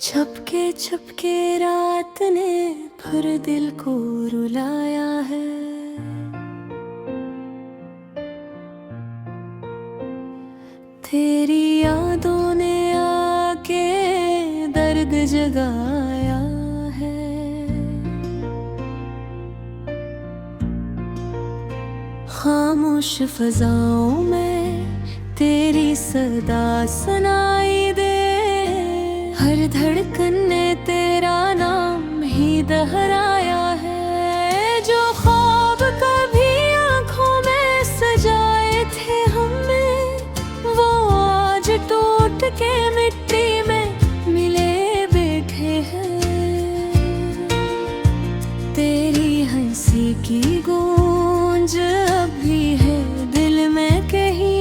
छपके छपके रात ने फिर दिल को रुलाया है। तेरी यादों ने आके दर्द जगाया है। खामोश फजाओं में तेरी सदा सुनाई दे। हर धड़कन ने तेरा नाम ही दोहराया है। जो ख्वाब कभी आंखों में सजाए थे हमने, वो आज टूट के मिट्टी में मिले बैठे हैं। तेरी हंसी की गूंज अब भी है दिल में कहीं,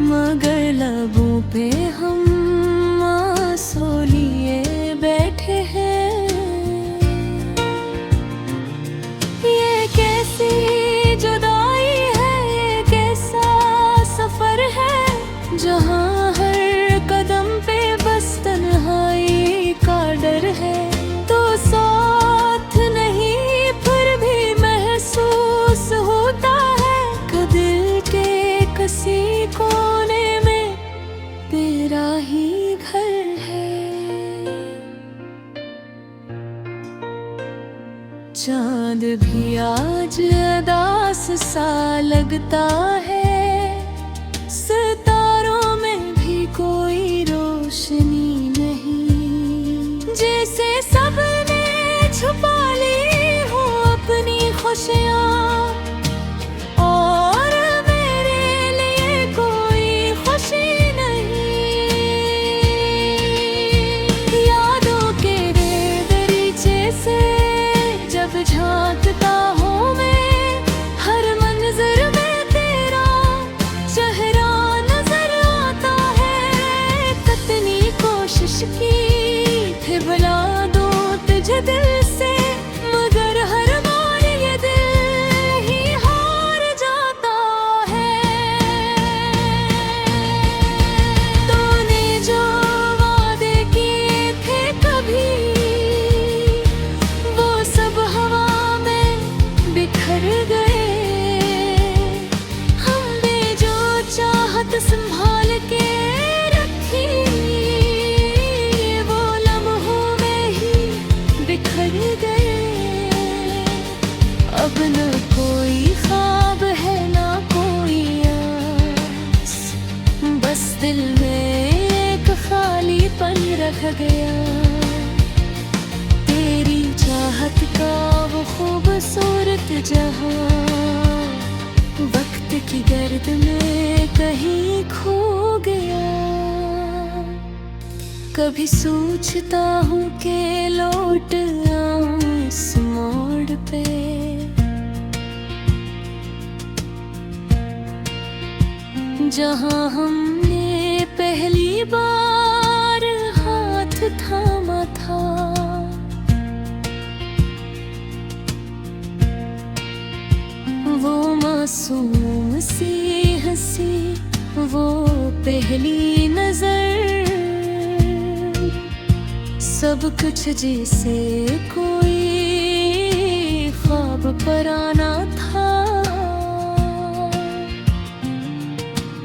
मगर लबों पे हम आंसू लिए बैठे हैं। ये कैसी जुदाई है, ये कैसा सफर है, जहाँ हर कदम पे बस तन्हाई का डर है। तो साथ नहीं फिर भी महसूस होता है कि दिल के किसी कोने में तेरा ही घर है। चांद भी आज उदास सा लगता है, सितारों में भी कोई रोशनी नहीं। जैसे सबने छुपा ली हो अपनी खुशियाँ, और मेरे लिए कोई खुशी नहीं। यादों के दरीचे से जब झांकता हूँ मैं, हर मंजर में तेरा चेहरा नजर आता है। कितनी कोशिश की थी भुला दूँ तुझे दिल से, मगर हर बार ये दिल ही हार जाता है। तूने जो वादे किए थे कभी, वो सब हवा में बिखर गए। हमने जो चाहत संभाल के रखी, वो लम्हों में ही बिखर गए। अब न कोई ख्वाब है ना कोई आस, बस दिल में एक खालीपन रह गया। तेरी चाहत का वो खूबसूरत जहां वक्त की गर्द में कहीं खो गया। कभी सोचता हूँ कि लौट आऊं इस मोड़ पे, जहाँ हमने पहली बार हाथ थामा था। वो मासूम सी हंसी, वो पहली नजर, सब कुछ जैसे कोई ख्वाब पराना था।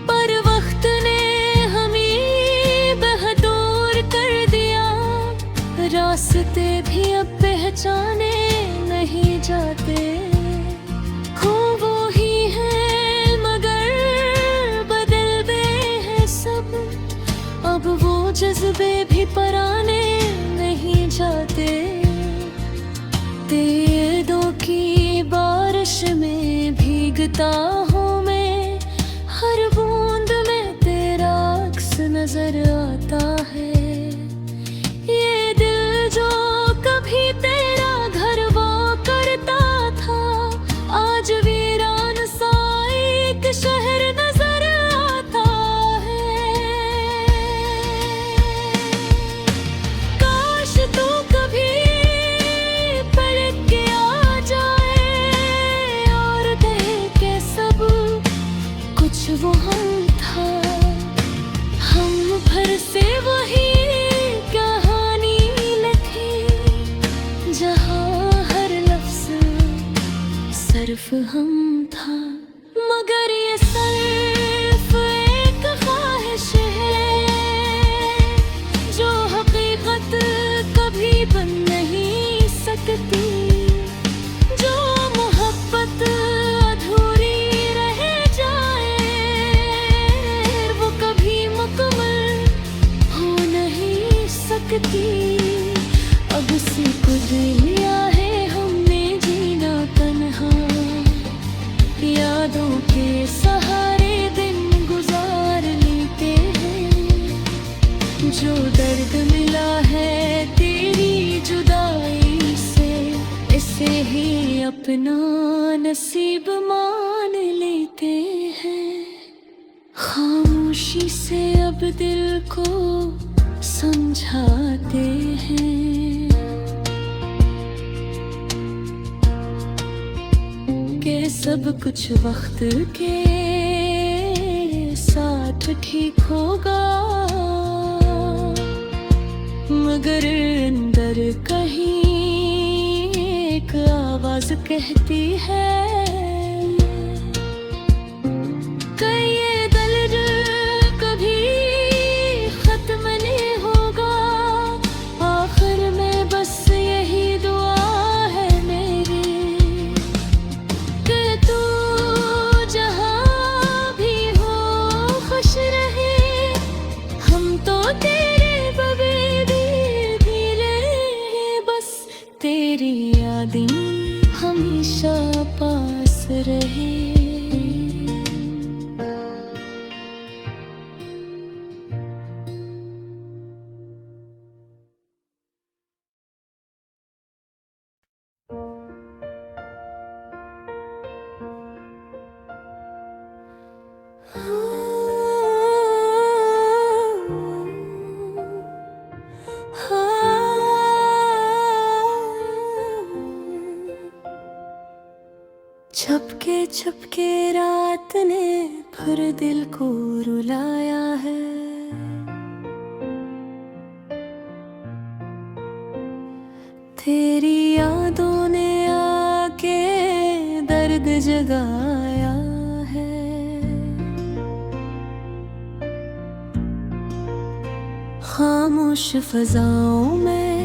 पर वक्त ने हमें बहदूर कर दिया, रास्ते भी अब पहचाने नहीं जाते। हो वो ही है मगर बदल गए हैं सब, अब वो जज्बे भी पराने नहीं जाते। तेरों की बारिश में भीगता हूँ मैं, हर बूंद में तेरा अक्स नजर आता है। ये दिल जो कभी तेरा घर वो करता था, आज वीरान सा एक शहर नजर आता है। काश तू कभी पलट के आ जाए और देखे सब कुछ वो हम था। हम भर से वही कहानी लिखी, जहाँ हर लफ्ज सिर्फ हम था। मगर ये सिर्फ एक ख्वाहिश है जो हकीकत कभी बन नहीं सकती। जो मोहब्बत अधूरी रह जाए वो कभी मुकम्मल हो नहीं सकती। अब सीख लिया है हमने जीना तन्हा, यादों के सहारे दिन गुजार लेते हैं। जो दर्द मिला है तेरी जुदाई से, इसे ही अपना नसीब मान लेते हैं। खामोशी से अब दिल को समझाते हैं कि सब कुछ वक्त के साथ ठीक होगा। मगर अंदर कहीं एक आवाज कहती है कि ये दर्द कभी खत्म नहीं होगा। आखिर में बस यही दुआ है मेरी कि तू जहाँ भी हो खुश रहे। हम तो तेरे बगैर भी रहे, बस तेरी यादें हमेशा पास रहे। छपके छपके रात ने फिर दिल को रुलाया है। तेरी यादों ने आके दर्द जगाया है। खामोश फजाओं में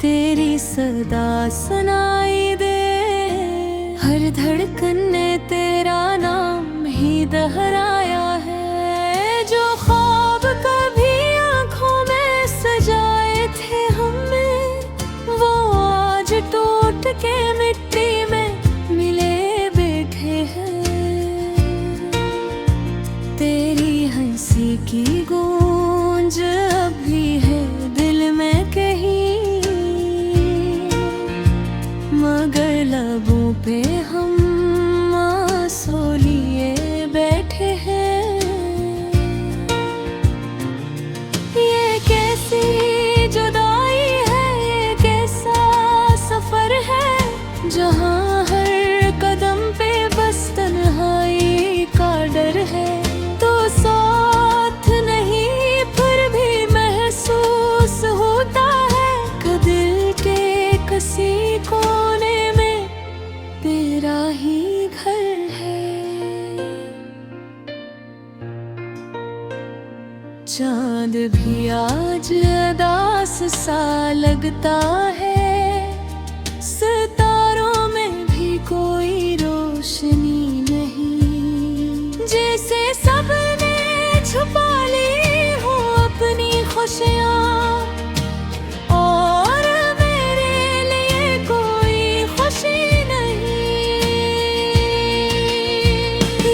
तेरी सदा सुनाई दे। हर धड़कन ने तेरा नाम ही दोहराया है। जो ख्वाब कभी आँखों में सजाए थे हमने, वो आज टूट के मिट्टी में मिले बैठे हैं। तेरी हंसी की गूंज अभी है दिल में कहीं, मगर लबों पे हम आंसू लिए बैठे हैं। ये कैसी जुदाई है, ये कैसा सफर है, जहाँ हर कदम पे बस तन्हाई का डर है। तो साथ नहीं फिर भी महसूस होता है कि दिल के किसी कोने में तेरा ही घर है। चांद भी आज उदास सा लगता है, सितारों में भी कोई रोशनी नहीं। जैसे सबने छुपा ली हो अपनी खुशियाँ, और मेरे लिए कोई खुशी नहीं।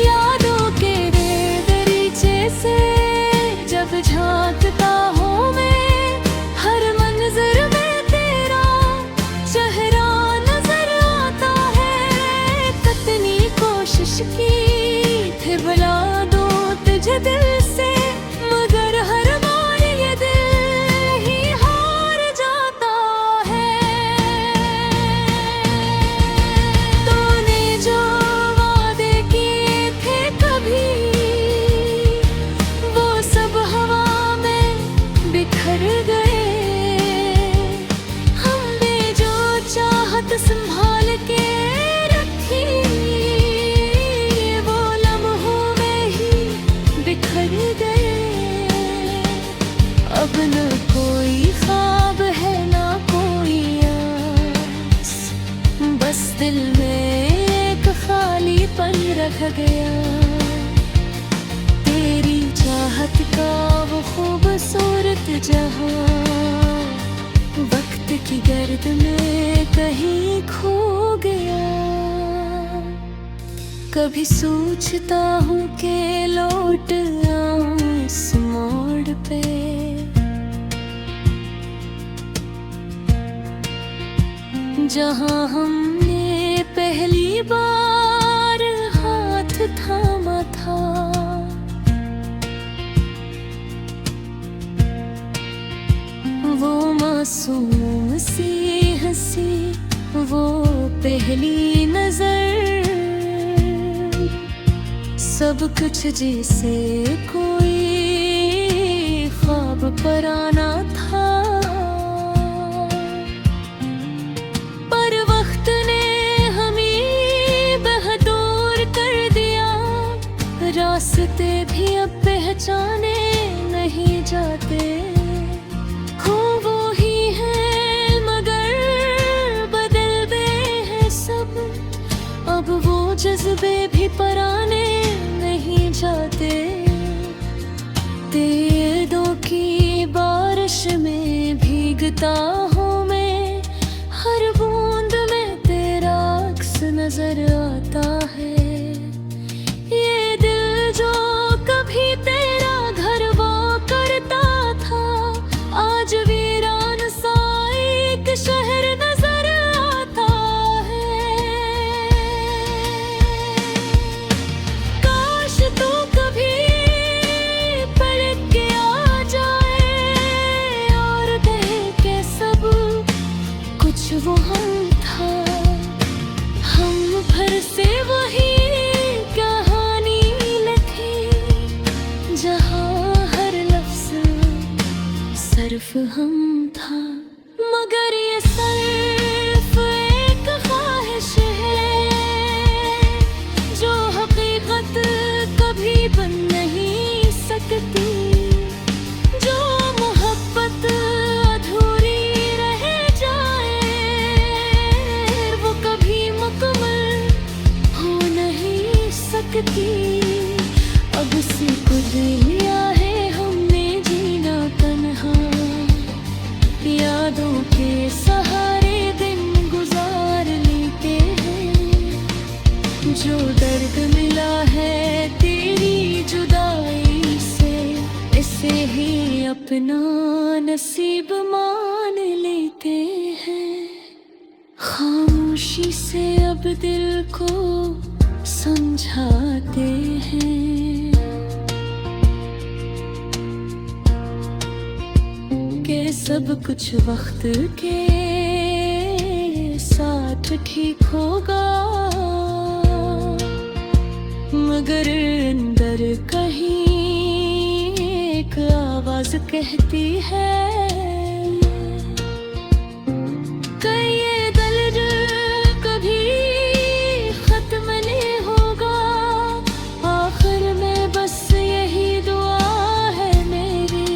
यादों के दरीचे से जब झांकता हूँ मैं, हर मंजर में तेरा चेहरा नजर आता है। कितनी कोशिश की थी बुला दूं तुझे दिल से, मगर हर बार ये दिल ही हार जाता है। तूने जो वादे किए थे कभी गया। तेरी चाहत का वो खूबसूरत जहां वक्त की गर्द में कहीं खो गया। कभी सोचता हूँ कि लौट आऊं इस मोड़ पे, जहाँ हमने पहली बार हाथ थामा था। वो मासूम सी हंसी, वो पहली नजर, सब कुछ जैसे कोई ख्वाब पराना था। पर वक्त ने हमें बहदूर कर दिया, रास्ते भी अब पहचाने नहीं जाते। हो वो ही है मगर बदल गए हैं सब, अब वो जज्बे भी पराने नहीं जाते। तेरों की बारिश में भीगता हूँ मैं, हर बूंद में तेरा अक्स नजर आता है। ये दिल जो कभी तेरा घर वो करता था, आज वीरान सा एक शहर नजर आता है। काश तू कभी पलट के आ जाए और कहे के सब कुछ वो हम था। हम फिर से वही कहानी लिखी, जहाँ हर लफ्ज सिर्फ हम था। मगर ये सिर्फ एक ख्वाहिश है जो हकीकत कभी बन नहीं सकती। जो मोहब्बत अधूरी रह जाए वो कभी मुकम्मल हो नहीं सकती। अब सीख लिया है हमने जीना तन्हा, यादों के सहारे दिन गुजार लेते हैं। जो दर्द मिला है तेरी जुदाई से, इसे ही अपना नसीब मान लेते हैं। खामोशी से अब दिल को समझाते हैं कि सब कुछ वक्त के साथ ठीक होगा। मगर अंदर कहीं एक आवाज कहती है कि ये दर्द कभी खत्म नहीं होगा। आखिर में बस यही दुआ है मेरी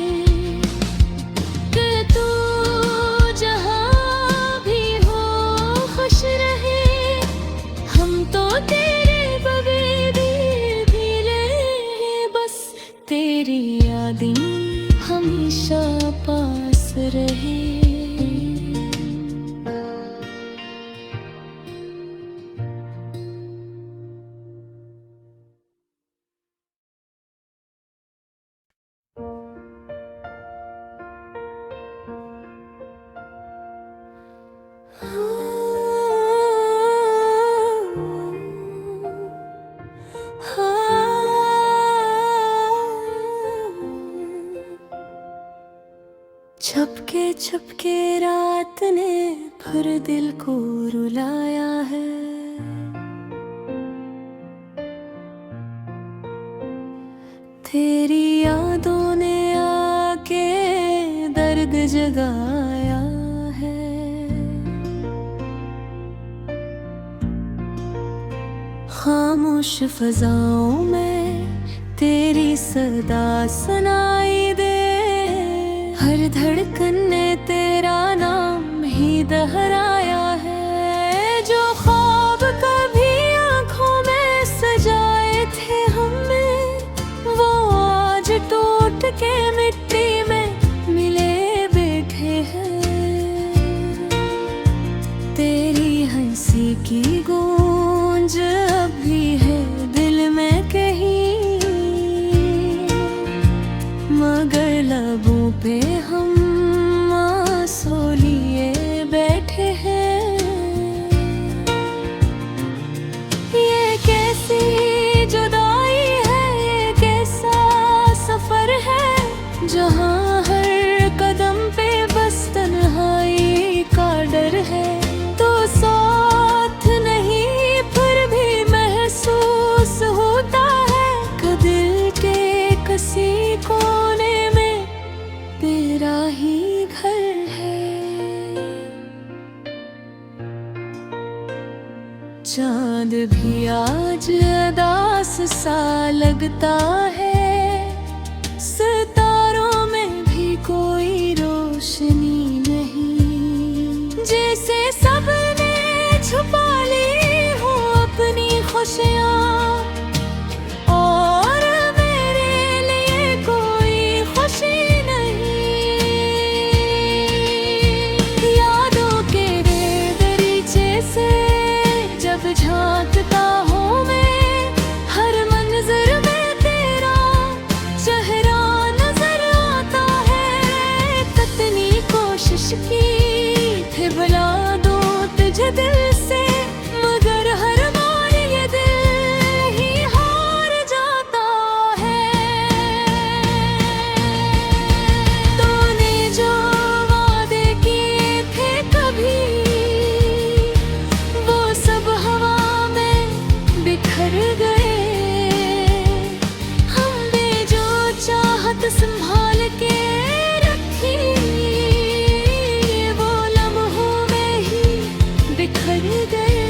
कि तू जहाँ भी हो खुश रहे। हम तो तेरे बगैर भी रहे, बस तेरी यादें हमेशा पास रहे। छपके छपके रात ने फिर दिल को रुलाया है। तेरी यादों ने आके दर्द जगाया है। खामोश फजाओं में तेरी सदा सुनाई दे। हर धड़कन ने तेरा नाम ही दोहराया है। जो ख्वाब कभी आंखों में सजाए लौट के मिट्टी में मिले बैठे हैं। तेरी हंसी की गूंज अभी है दिल में कहीं, मगर लबों पे हम आंसू लिए बैठे हैं। ये कैसी जुदाई है, ये कैसा सफर है, जहाँ हर कदम पे बस तन्हाई का डर है। तो साथ नहीं फिर भी महसूस होता है कि दिल के किसी कोने में तेरा ही घर है। चांद भी आज उदास सा लगता है, सितारों में भी कोई रोशनी नहीं। जैसे सबने छुपा ली हो अपनी खुशियाँ, और मेरे लिए कोई खुशी नहीं। यादों के दरीचे से जब झांकता हूँ मैं, हर मंजर में तेरा चेहरा नजर आता है। कितनी कोशिश की थी बुला दूं तुझे दिल से, मगर हर बार ये दिल ही हार जाता है। तूने जो वादे किए थे कभी, वो सब हवा में बिखर गए। हमने जो चाहत संभाल के रखी, वो लम्हों में ही बिखर गए।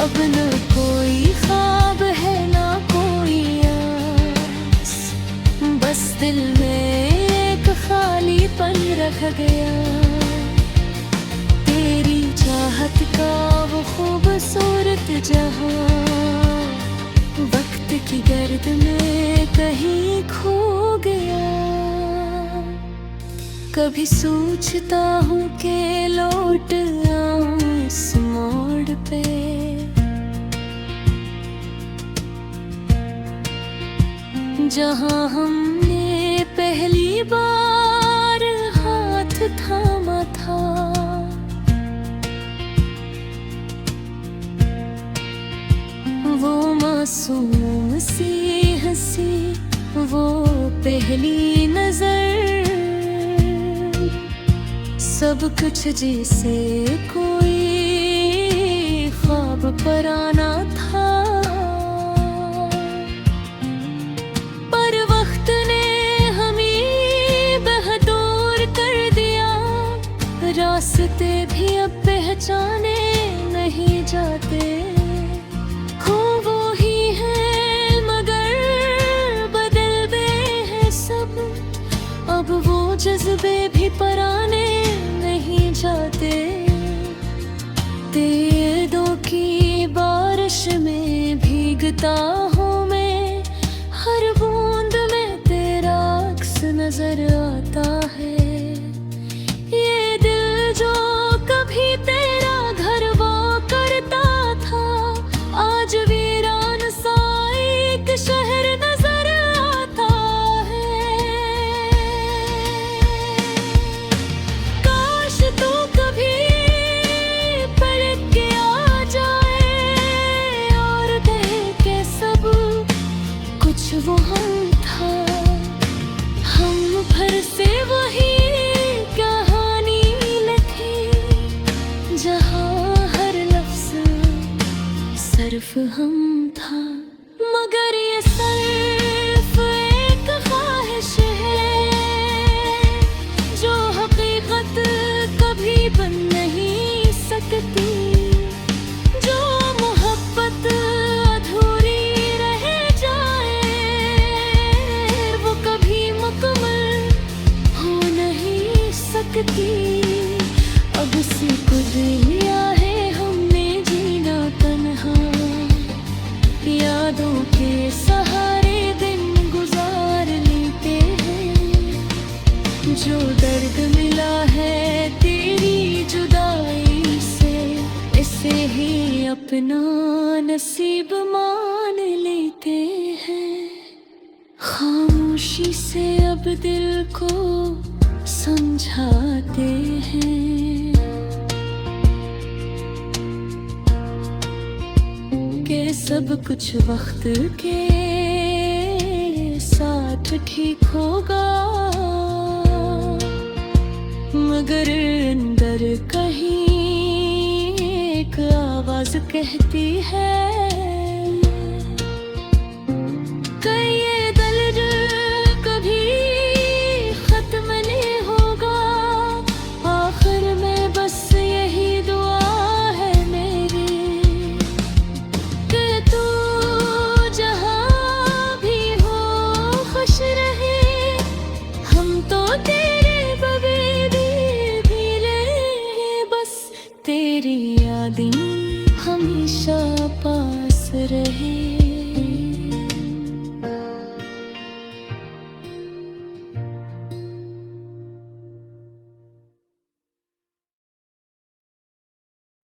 अब न कोई ख्वाब है ना कोई आस, बस दिल में एक खालीपन रख गया। तेरी चाहत का वो खूबसूरत जहां, वक्त की गर्द में कहीं खो गया। कभी सोचता हूँ कि लौट आऊं इस मोड़ पे, जहाँ हमने पहली बार हाथ थामा था। वो मासूम सी हंसी, वो पहली नजर, सब कुछ जैसे कोई ख्वाब पराना था। पर वक्त ने हमें बहदूर कर दिया, रास्ते भी अब पहचाने नहीं जाते। हो वो ही है मगर बदल गए हैं सब, अब वो जज्बे भी पराने नहीं जाते। तेरों की बारिश में भीगता हूँ मैं, हर बूंद में तेरा अक्स नजर आता है। ये दिल जो कभी तेरा घर वो करता था, आज वीरान सा एक शहर नजर आता है। काश तू कभी पलट के आ जाए और देखे सब कुछ वो हम था। हम फिर से वही कहानी लिखे, जहाँ हर लफ्ज सिर्फ हम था। मगर ये सिर्फ एक ख्वाहिश है, जो हकीकत कभी बन नहीं सकती। जो मोहब्बत अधूरी रह जाए, वो कभी मुकम्मल हो नहीं सकती। अब सीख लिया है हमने जीना तन्हा, यादों के सहारे दिन गुजार जो दर्द मिला है तेरी जुदाई से, इसे ही अपना नसीब मान लेते हैं। खामोशी से अब दिल को समझाते हैं कि सब कुछ वक्त के साथ ठीक होगा, मगर अंदर कहीं एक आवाज कहती है